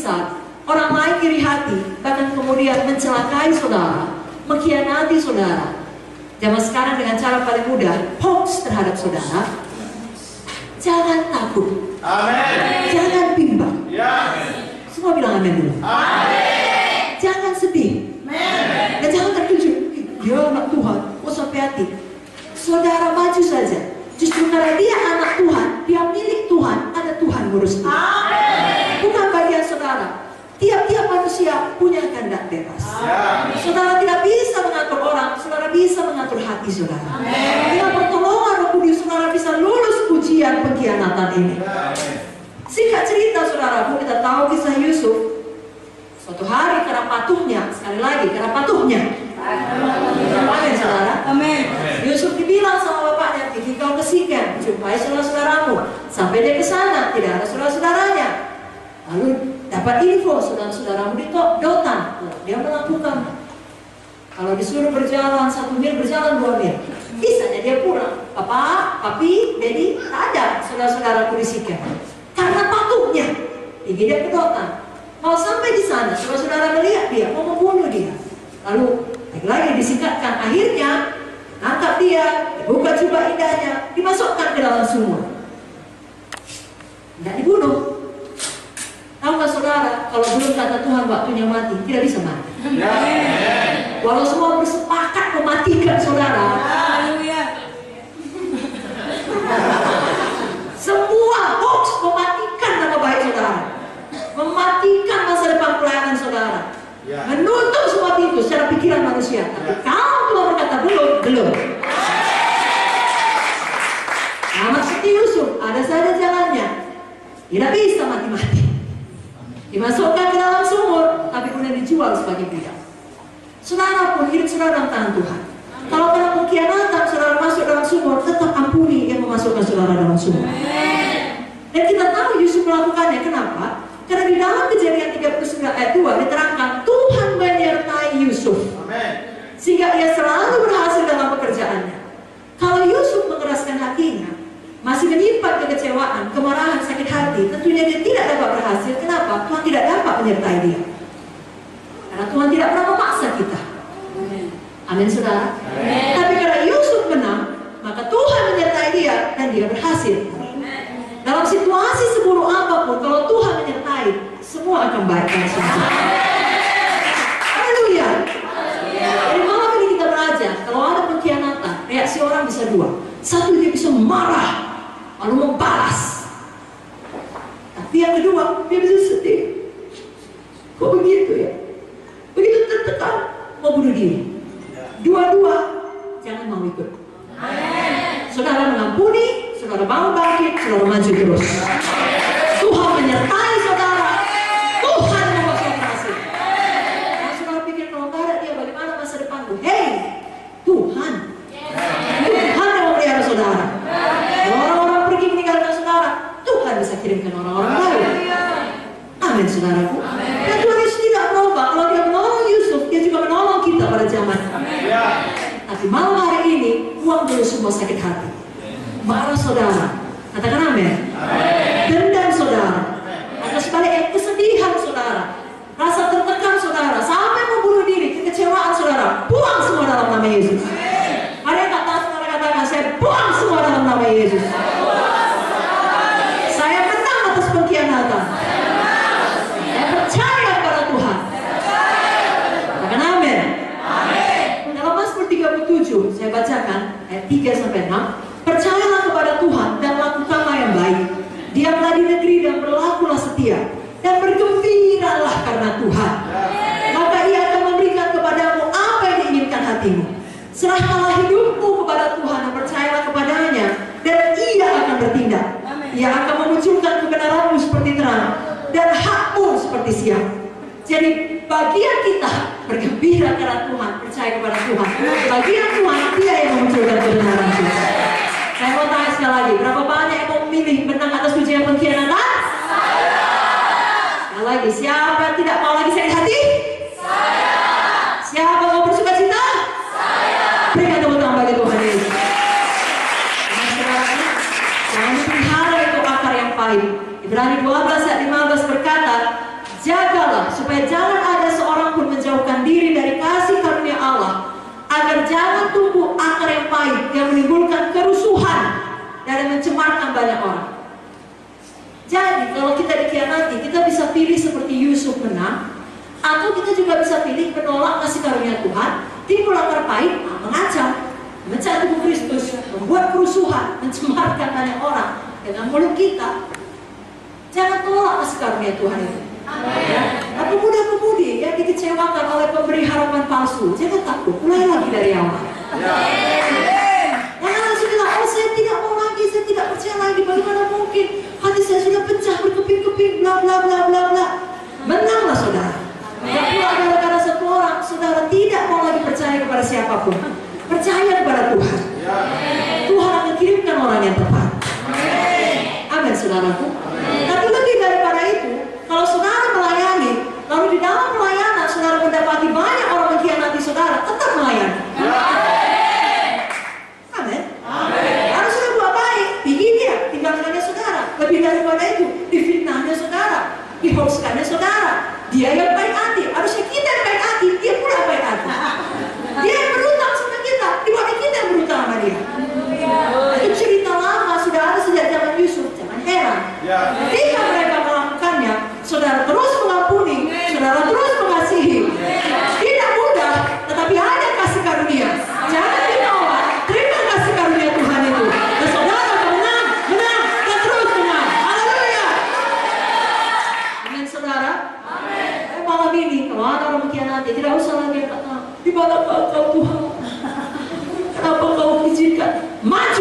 besar, orang lain iri hati, bahkan kemudian mencelakai saudara, mengkhianati saudara. Zaman sekarang dengan cara paling mudah, hoax terhadap saudara. Jangan takut. Amin. Jangan bimbang. Ya. Semua bilang amin dulu. Amin. Jangan sedih. Amin. Dan jangan terkejut. Dia anak Tuhan. Oh, sampai hati. Saudara maju saja. Justru karena dia anak Tuhan, dia milik Tuhan, ada Tuhan ngurus dia. Bukan bagian saudara. Tiap-tiap manusia punya kehendak bebas. Saudara tidak bisa mengatur orang, saudara bisa mengatur hati saudara. Dengan pertolongan Roh Kudus, saudara bisa lulus ujian pengkhianatan ini. Singkat cerita saudaraku, kita tahu kisah Yusuf. Suatu hari karena patuhnya, sekali lagi karena patuhnya. Amin saudara. Amin. Yusuf dibilang sama bapaknya, pergi kau ke Sikem, jumpai saudara-saudaramu. Sampai dia ke sana, tidak ada saudara-saudaranya. Lalu dapat info saudara-saudaramu di Dotan. Dia melakukan. Kalau disuruh berjalan 1 mil, berjalan 2 mil. Bisanya dia pulang. Papa, papi, dedi, tak ada saudara-saudaraku di Sikem. Karena patuhnya, pergi dia ke Dotan. Mau sampai di sana, saudara-saudara melihat dia, mau membunuh dia. Lalu lagi disingkatkan, akhirnya nangkap dia, dibuka jubah indahnya, dimasukkan ke dalam sumur. Tidak dibunuh. Tahu nggak saudara, kalau belum kata Tuhan waktunya mati, tidak bisa mati. Walau semua bersepakat mematikan saudara, semua hoax mematikan nama baik saudara, mematikan masa depan pelayanan saudara, menutup semua pintu secara pikiran manusia. Tapi kalau Tuhan berkata belum. Amat seperti Yusuf, ada saja jalannya, tidak bisa mati-mati. Dimasukkan ke dalam sumur, tapi kemudian dijual sebagai budak. Saudara pun hidup saudara dalam tangan Tuhan. Kalau karena pengkhianatan saudara masuk dalam sumur, tetap ampuni yang memasukkan saudara dalam sumur. Dan kita tahu Yusuf melakukannya. Kenapa? Karena di dalam Kejadian 39 ayat 2 diterangkan Tuhan menyertai Yusuf, sehingga ia selalu berhasil dalam pekerjaannya. Kalau Yusuf mengeraskan hatinya, masih menyimpan kekecewaan, kemarahan, sakit hati, tentunya dia tidak dapat berhasil. Kenapa? Tuhan tidak dapat menyertai dia. Karena Tuhan tidak pernah memaksa kita. Amin saudara. Tapi karena Yusuf menang, maka Tuhan menyertai dia dan dia berhasil. Dalam situasi seburuk apapun, kalau Tuhan menyertai, semua akan baik. Haleluya. Jadi malam ini kita belajar, kalau ada pengkhianatan, reaksi orang bisa dua. Satu, dia bisa marah, lalu membalas. Tapi yang kedua, dia bisa sedih. Kok begitu ya? Begitu tertekan, mau bunuh diri. Dua-dua, jangan mau ikut. Saudara mengampuni, saudara mau bangkit, saudara maju terus. Tuhan menyertai saudara. Tuhan membuat saudara berhasil. Kalau saudara pikir kalau nggak ada dia, bagaimana masa depanku? Hei, Tuhan yang memelihara saudara. Kalau orang-orang pergi meninggalkan saudara, Tuhan bisa kirimkan orang-orang baru. Amin saudaraku. Dan Tuhan Yesus tidak berubah. Kalau dia menolong Yusuf, dia juga menolong kita pada zaman. Tapi malam hari ini, buang dulu semua sakit hati, marah saudara, katakan amin. Dendam saudara, atau sebaliknya kesedihan saudara, rasa tertekan saudara, sampai membunuh diri, kekecewaan saudara, buang semua dalam nama Yesus. Ada yang kata saudara katakan, saya buang semua dalam nama Yesus. Saya menang atas pengkhianatan. Saya percaya pada Tuhan. Katakan amin. Dalam Mazmur 37 saya bacakan ayat 3 sampai 6. Percayalah kepada Tuhan dan lakukanlah yang baik. Diamlah di negeri dan berlakulah setia, dan bergembiralah karena Tuhan. Maka ia akan memberikan kepadamu apa yang diinginkan hatimu. Serahkanlah hidupmu kepada Tuhan dan percayalah kepadanya, dan ia akan bertindak. Ia akan memunculkan kebenaranmu seperti terang dan hakmu seperti siang. Jadi bagian kita bergembira karena Tuhan, percaya kepada Tuhan. Bagian Tuhan, dia yang memunculkan kebenaran kita. Saya mau tanya sekali lagi, berapa banyak yang mau memilih menang atas ujian pengkhianatan? Saya. Sekali lagi, siapa yang tidak mau lagi sakit hati? Saya. Siapa mau bersuka cita? Saya. Berikan tepuk tangan bagi Tuhan Yesus. Jangan dipelihara itu akar yang pahit. Ibrani 12 ayat 15 berkata, jaga mengalahkan banyak orang. Jadi kalau kita dikhianati, kita bisa pilih seperti Yusuf menang, atau kita juga bisa pilih menolak kasih karunia Tuhan, timbul akar pahit, mengancam, memecah tubuh Kristus, membuat kerusuhan, mencemarkan banyak orang dengan mulut kita. Jangan tolak kasih karunia Tuhan itu. Ya. Nah, pemuda-pemudi yang dikecewakan oleh pemberi harapan palsu, jangan takut, mulai lagi dari awal. Jangan langsung bilang, oh saya tidak mau lagi, saya tidak percaya lagi, bagaimana mungkin hati saya sudah pecah berkeping-keping, bla bla bla bla bla. Menanglah saudara. Tidak pula gara-gara satu orang, saudara tidak mau lagi percaya kepada siapapun. Percaya kepada Tuhan. Tuhan akan kirimkan orang yang tepat. Amin, saudaraku. Tapi lebih daripada itu, kalau saudara melayani, lalu di dalam pelayanan saudara mendapati banyak orang mengkhianati saudara, tetap melayani. Amin. Harus sudah buat baik, pergi dia, tinggalkannya saudara. Lebih daripada itu, difitnahnya saudara, dihoaxkannya saudara. Dia yang baik hati, harusnya kita yang baik hati, dia pula baik hati. Dia yang berutang sama kita, dibanding kita yang berutang sama dia. Itu cerita lama, sudah ada sejak zaman Yusuf, jangan heran. Ketika mereka melakukannya, saudara terus mengampuni, saudara terus mengasihi. Tidak mudah, tetapi ada kasih karunia. Jangan ditolak, terima kasih karunia Tuhan itu. Dan saudara akan menang, dan terus menang. Haleluya. Amin, saudara. Malam ini, kalau ada orang mengkhianati, tidak usah lagi kata, di mana kau Tuhan? Kenapa kau izinkan? Maju